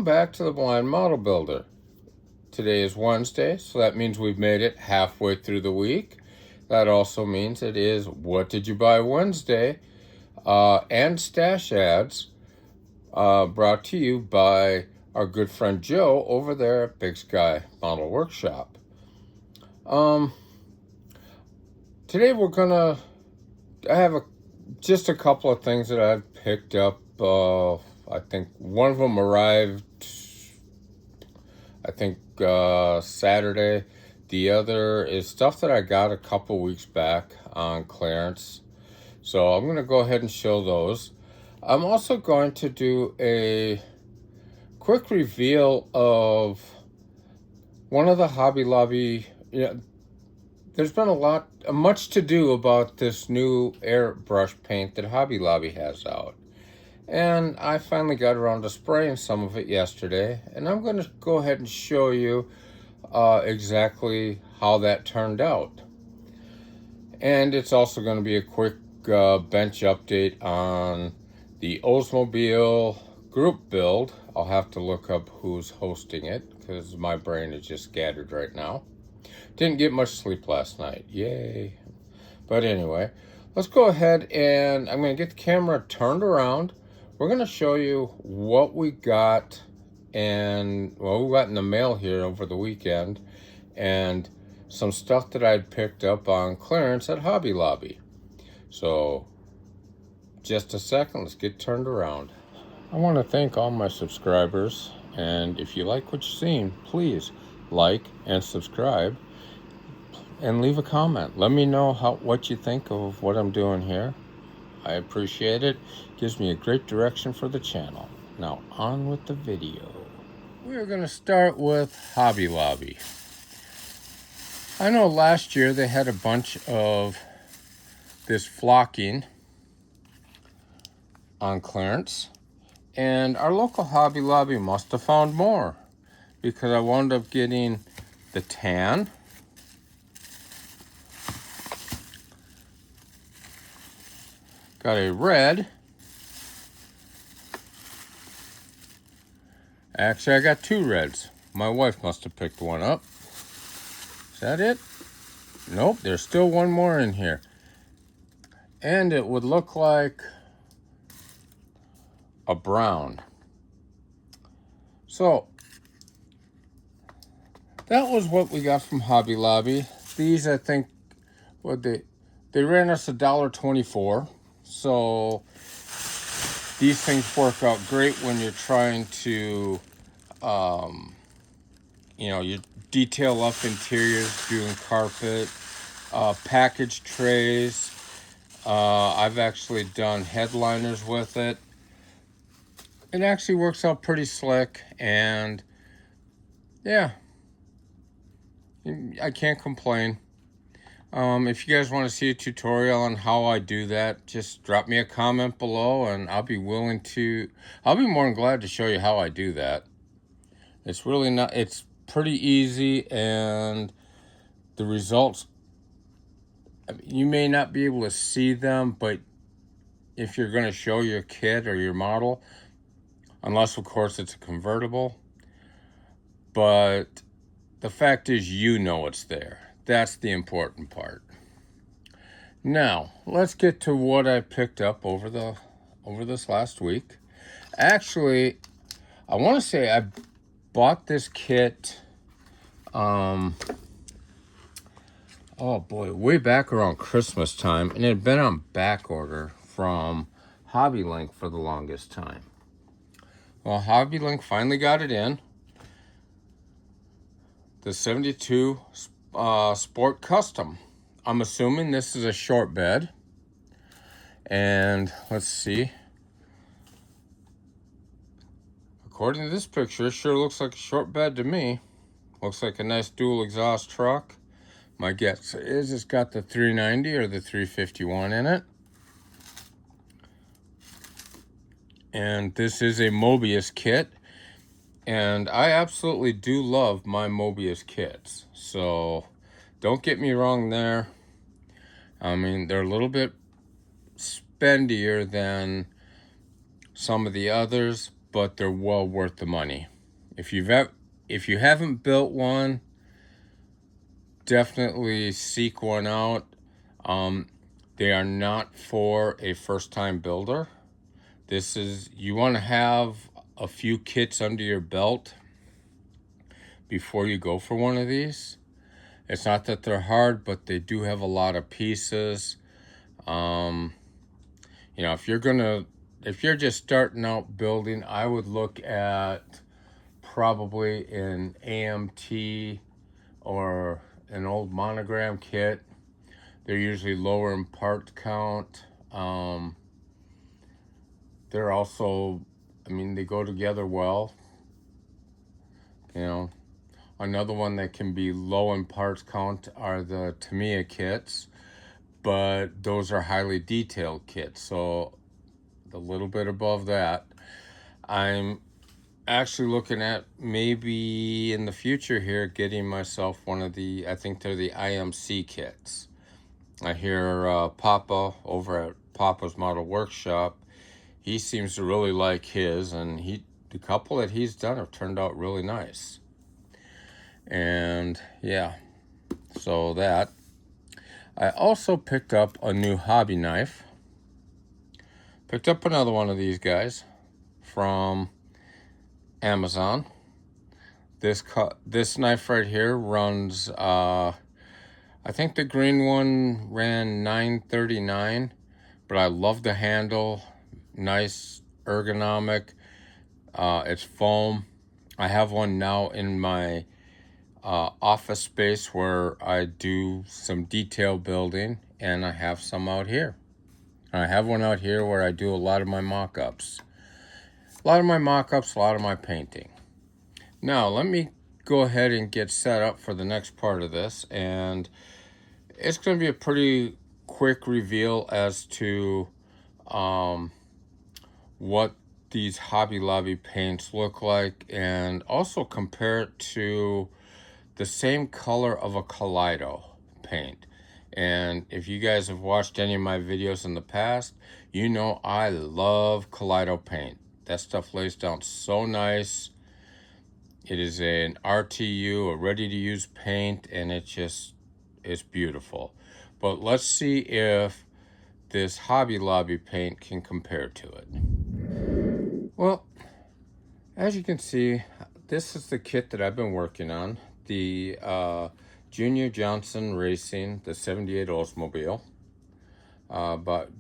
Welcome back to the Blind Model Builder. Today is Wednesday, so that means we've made it halfway through the week. That also means it is What Did You Buy Wednesday and stash ads brought to you by our good friend Joe over there at Big Sky Model Workshop. Today I have just a couple of things that I've picked up. I think one of them arrived, Saturday. The other is stuff that I got a couple weeks back on clearance. So I'm going to go ahead and show those. I'm also going to do a quick reveal of one of the Hobby Lobby. There's been much to do about this new airbrush paint that Hobby Lobby has out. And I finally got around to spraying some of it yesterday. And I'm going to go ahead and show you exactly how that turned out. And it's also going to be a quick bench update on the Oldsmobile group build. I'll have to look up who's hosting it because my brain is just scattered right now. Didn't get much sleep last night. Yay. But anyway, let's go ahead and I'm going to get the camera turned around. We're going to show you what we got in the mail here over the weekend and some stuff that I'd picked up on clearance at Hobby Lobby. So just a second, let's get turned around. I want to thank all my subscribers, and if you like what you've seen, please like and subscribe and leave a comment. Let me know what you think of what I'm doing here. I appreciate it. Gives me a great direction for the channel. Now on with the video. We're going to start with Hobby Lobby. I know last year they had a bunch of this flocking on clearance, and our local Hobby Lobby must have found more because I wound up getting the tan, got a red. Actually, I got two reds. My wife must have picked one up. Is that it? Nope, there's still one more in here. And it would look like a brown. So, that was what we got from Hobby Lobby. These, I think, they ran us $1.24. So these things work out great when you're trying to, you detail up interiors, doing carpet, package trays. I've actually done headliners with it. It actually works out pretty slick, and yeah, I can't complain. If you guys want to see a tutorial on how I do that, just drop me a comment below and I'll be more than glad to show you how I do that. It's pretty easy, and the results, you may not be able to see them, but if you're going to show your kit or your model, unless of course it's a convertible, but the fact is it's there. That's the important part. Now, let's get to what I picked up over this last week. Actually, I want to say I bought this kit, way back around Christmas time, and it had been on back order from Hobby Link for the longest time. Well, Hobby Link finally got it in. The 72 Sport Custom. I'm assuming this is a short bed. And let's see. According to this picture, it sure looks like a short bed to me. Looks like a nice dual exhaust truck. My guess is it's got the 390 or the 351 in it. And this is a Mobius kit. And I absolutely do love my Mobius kits. So don't get me wrong there. I mean, they're a little bit spendier than some of the others, but they're well worth the money. If you haven't built one, definitely seek one out. They are not for a first-time builder. You want to have a few kits under your belt before you go for one of these. It's not that they're hard, but they do have a lot of pieces. You know, if you're just starting out building, I would look at probably an AMT or an old Monogram kit. They're usually lower in part count. They're also, I mean, they go together well. You know, another one that can be low in parts count are the Tamiya kits, but those are highly detailed kits. So a little bit above that, I'm actually looking at maybe in the future here getting myself one of the, I think they're the IMC kits. I hear Papa over at Papa's Model Workshop, he seems to really like his, and the couple that he's done have turned out really nice. And yeah, so that. I also picked up a new hobby knife. Picked up another one of these guys from Amazon. This knife right here runs, I think the green one ran $9.39, but I love the handle. Nice, ergonomic. It's foam. I have one now in my office space where I do some detail building, and I have some out here. I have one out here where I do a lot of my mock-ups. A lot of my painting. Now, let me go ahead and get set up for the next part of this, and it's going to be a pretty quick reveal as to what these Hobby Lobby paints look like, and also compare it to the same color of a Kaleido paint. And if you guys have watched any of my videos in the past, you know I love Kaleido paint. That stuff lays down so nice. It is an RTU, a ready-to-use paint, and it's beautiful. But let's see if this Hobby Lobby paint can compare to it. Well, as you can see, this is the kit that I've been working on. The Junior Johnson Racing, the 78 Oldsmobile,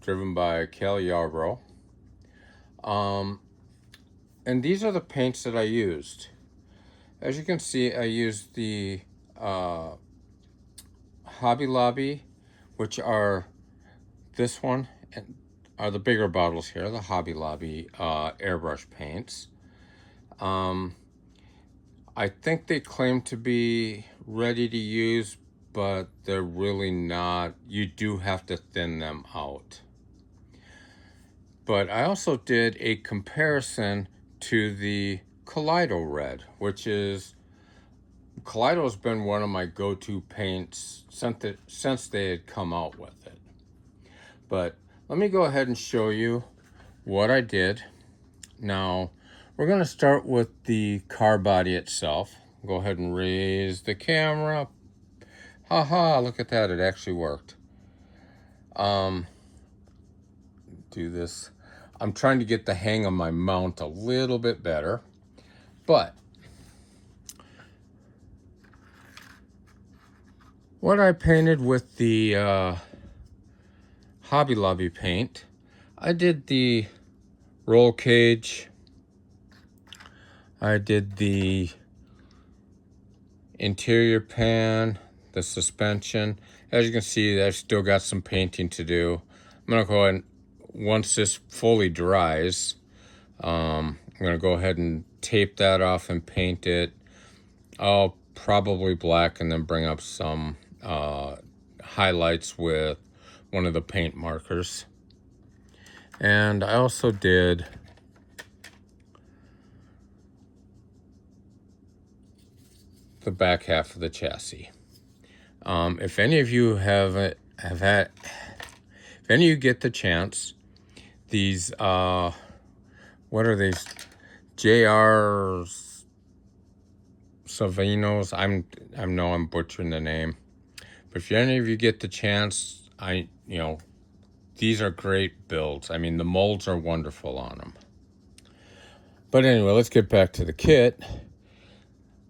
driven by Kaleido. And these are the paints that I used. As you can see, I used the Hobby Lobby, which are this one, and are the bigger bottles here, the Hobby Lobby airbrush paints. I think they claim to be ready to use, but they're really not. You do have to thin them out. But I also did a comparison to the Kaleido Red, which is, Kaleido has been one of my go-to paints since they had come out with it. But let me go ahead and show you what I did. Now, we're going to start with the car body itself. Go ahead and raise the camera. Haha, look at that, it actually worked. Do this. I'm trying to get the hang of my mount a little bit better. But what I painted with the Hobby Lobby paint, I did the roll cage, I did the interior pan, the suspension. As you can see, I've still got some painting to do. I'm gonna go ahead and, once this fully dries, I'm gonna go ahead and tape that off and paint it. I'll probably black and then bring up some highlights with one of the paint markers. And I also did the back half of the chassis. If any of you if any of you get the chance, these what are these? J.R. Savinos. I know I'm butchering the name, but if any of you get the chance, these are great builds. I mean, the molds are wonderful on them. But anyway, let's get back to the kit.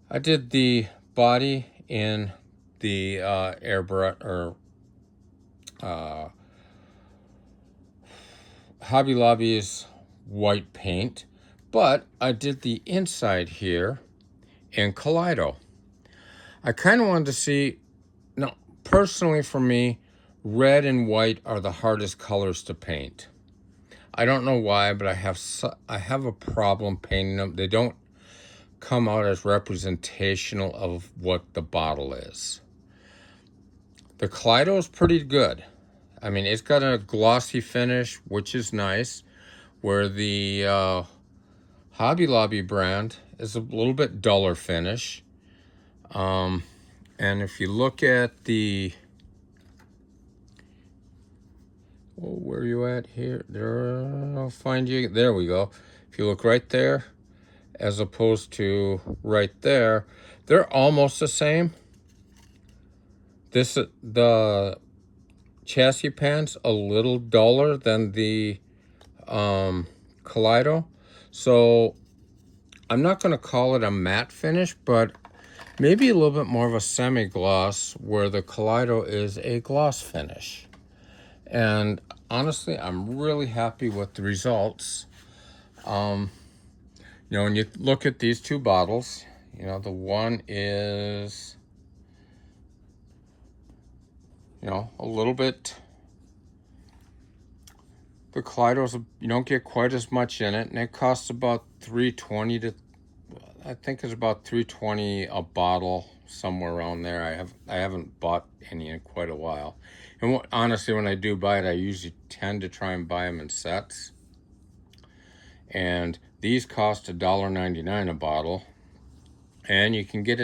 I did the body in the airbrush or Hobby Lobby's white paint, but I did the inside here in Kaleido. I kind of wanted to see, now personally for me, red and white are the hardest colors to paint. I don't know why, but I have a problem painting them. They don't come out as representational of what the bottle is. The Kaleido is pretty good. I mean, it's got a glossy finish, which is nice, where the Hobby Lobby brand is a little bit duller finish. And if you look at the, where are you at here? There, I'll find you. There we go. If you look right there, as opposed to right there, they're almost the same. The chassis pan's a little duller than the Kaleido, so I'm not going to call it a matte finish, but maybe a little bit more of a semi-gloss, where the Kaleido is a gloss finish. And honestly, I'm really happy with the results. When you look at these two bottles, the one is, a little bit, the Kaleido's, you don't get quite as much in it, and it costs about $3.20 to, I think it's about $3.20 a bottle, somewhere around there. I haven't bought any in quite a while. And honestly, when I do buy it, I usually tend to try and buy them in sets. And these cost $1.99 a bottle, and you can get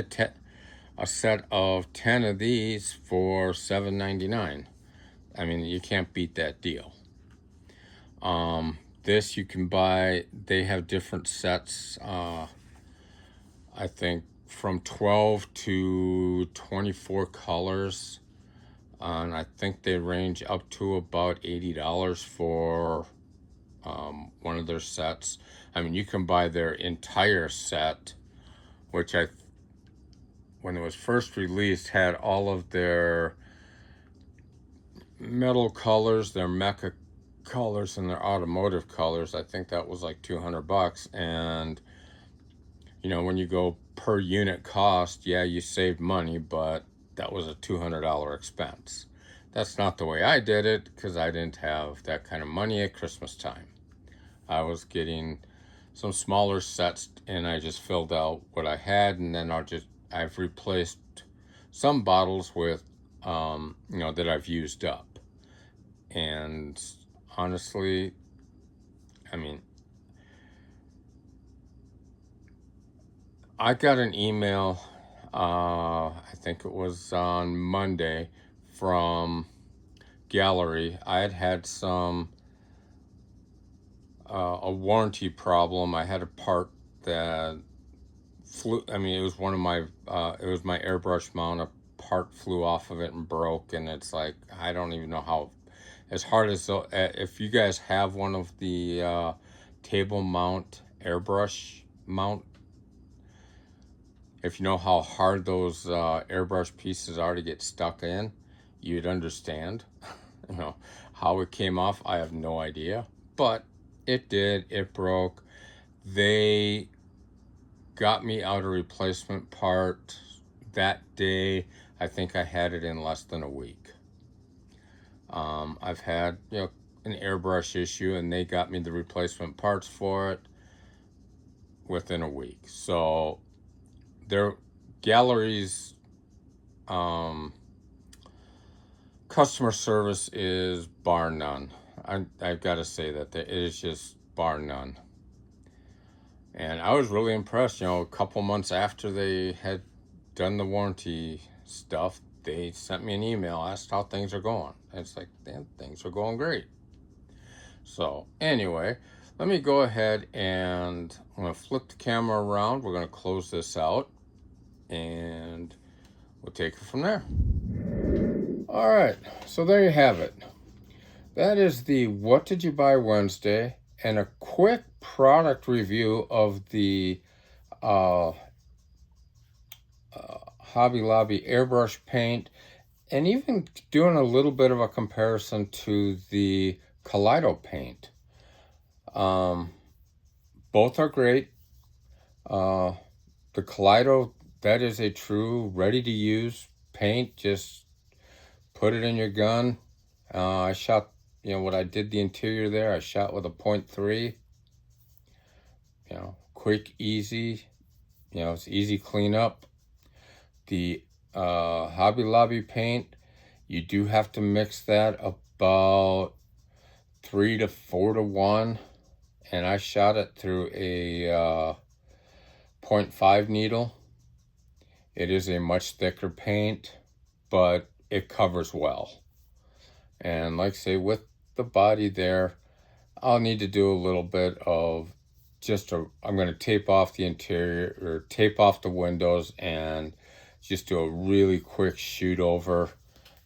a set of 10 of these for $7.99. I mean, you can't beat that deal. This you can buy, they have different sets, I think from 12 to 24 colors, and I think they range up to about $80 for one of their sets. I mean, you can buy their entire set, which when it was first released, had all of their metal colors, their mecha colors, and their automotive colors. I think that was like $200. And when you go per unit cost, yeah, you saved money, but that was a $200 expense. That's not the way I did it, because I didn't have that kind of money at Christmas time. I was getting some smaller sets, and I just filled out what I had, and then I've replaced some bottles with that I've used up. And honestly, I mean, I got an email, I think it was on Monday, from Gallery. I had some a warranty problem. I had a part that flew. I mean, it was one of my it was my airbrush mount. A part flew off of it and broke, and it's like, I don't even know how, as hard as if you guys have one of the table mount airbrush mount, if you know how hard those airbrush pieces are to get stuck in, you'd understand. How it came off, I have no idea, but it did. It broke. They got me out a replacement part that day. I think I had it in less than a week. I've had an airbrush issue, and they got me the replacement parts for it within a week. So their Gallery's customer service is bar none. I've got to say that it is just bar none. And I was really impressed. A couple months after they had done the warranty stuff, they sent me an email, asked how things are going. And it's like, damn, things are going great. So anyway, let me go ahead and I'm going to flip the camera around. We're going to close this out and we'll take it from there. All right, so there you have it. That is the What Did You Buy Wednesday and a quick product review of the Hobby Lobby airbrush paint, and even doing a little bit of a comparison to the Kaleido paint. Both are great. The Kaleido, that is a true ready-to-use paint. Just put it in your gun. I shot, when I did the interior there, I shot with a 0.3. Quick, easy. It's easy cleanup. The Hobby Lobby paint, you do have to mix that about 3 to 4 to 1. And I shot it through a 0.5 needle. It is a much thicker paint, but it covers well. And like I say, with the body there, I'll need to do a little bit of I'm going to tape off the interior, or tape off the windows, and just do a really quick shoot over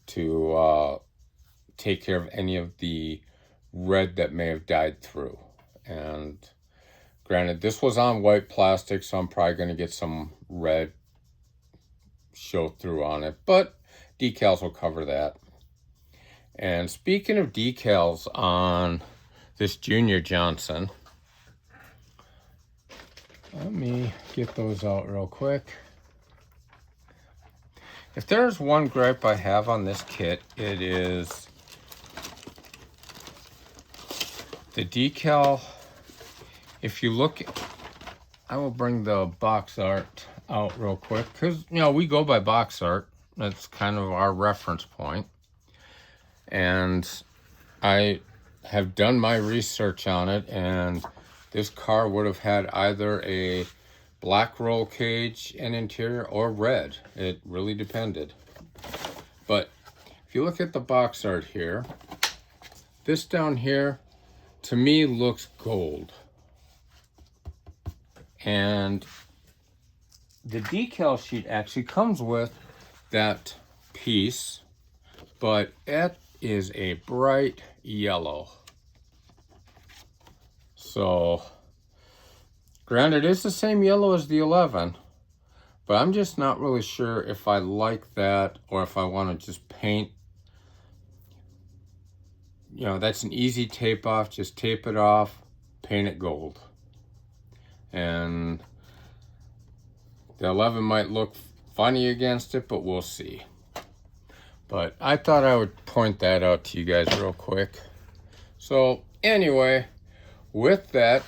to take care of any of the red that may have died through. And granted, this was on white plastic, so I'm probably going to get some red show through on it, but decals will cover that. And speaking of decals on this Junior Johnson, let me get those out real quick. If there's one gripe I have on this kit, it is the decal. If you look, I will bring the box art out real quick, because we go by box art. That's kind of our reference point. And I have done my research on it, and this car would have had either a black roll cage and interior or red. It really depended. But if you look at the box art here, this down here to me looks gold. And the decal sheet actually comes with that piece, but it is a bright yellow. So, granted, it's the same yellow as the 11, but I'm just not really sure if I like that or if I want to just paint. That's an easy tape off. Just tape it off, paint it gold. And the 11 might look funny against it, but we'll see. But I thought I would point that out to you guys real quick. So anyway, with that,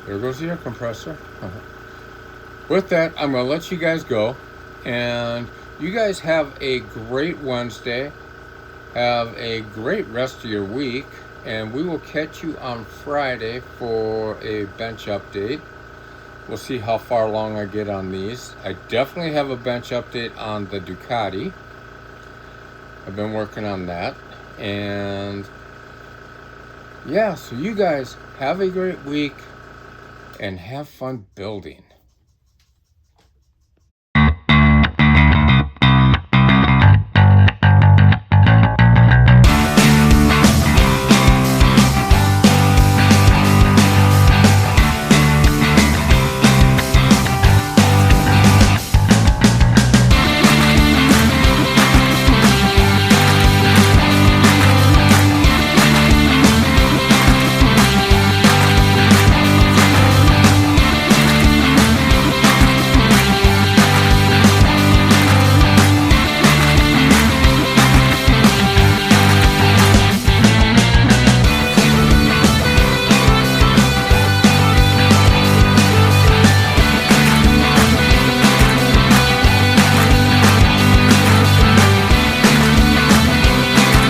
there goes the air compressor. With that, I'm going to let you guys go. And you guys have a great Wednesday. Have a great rest of your week. And we will catch you on Friday for a bench update. We'll see how far along I get on these. I definitely have a bench update on the Ducati. I've been working on that. And yeah, so you guys have a great week and have fun building.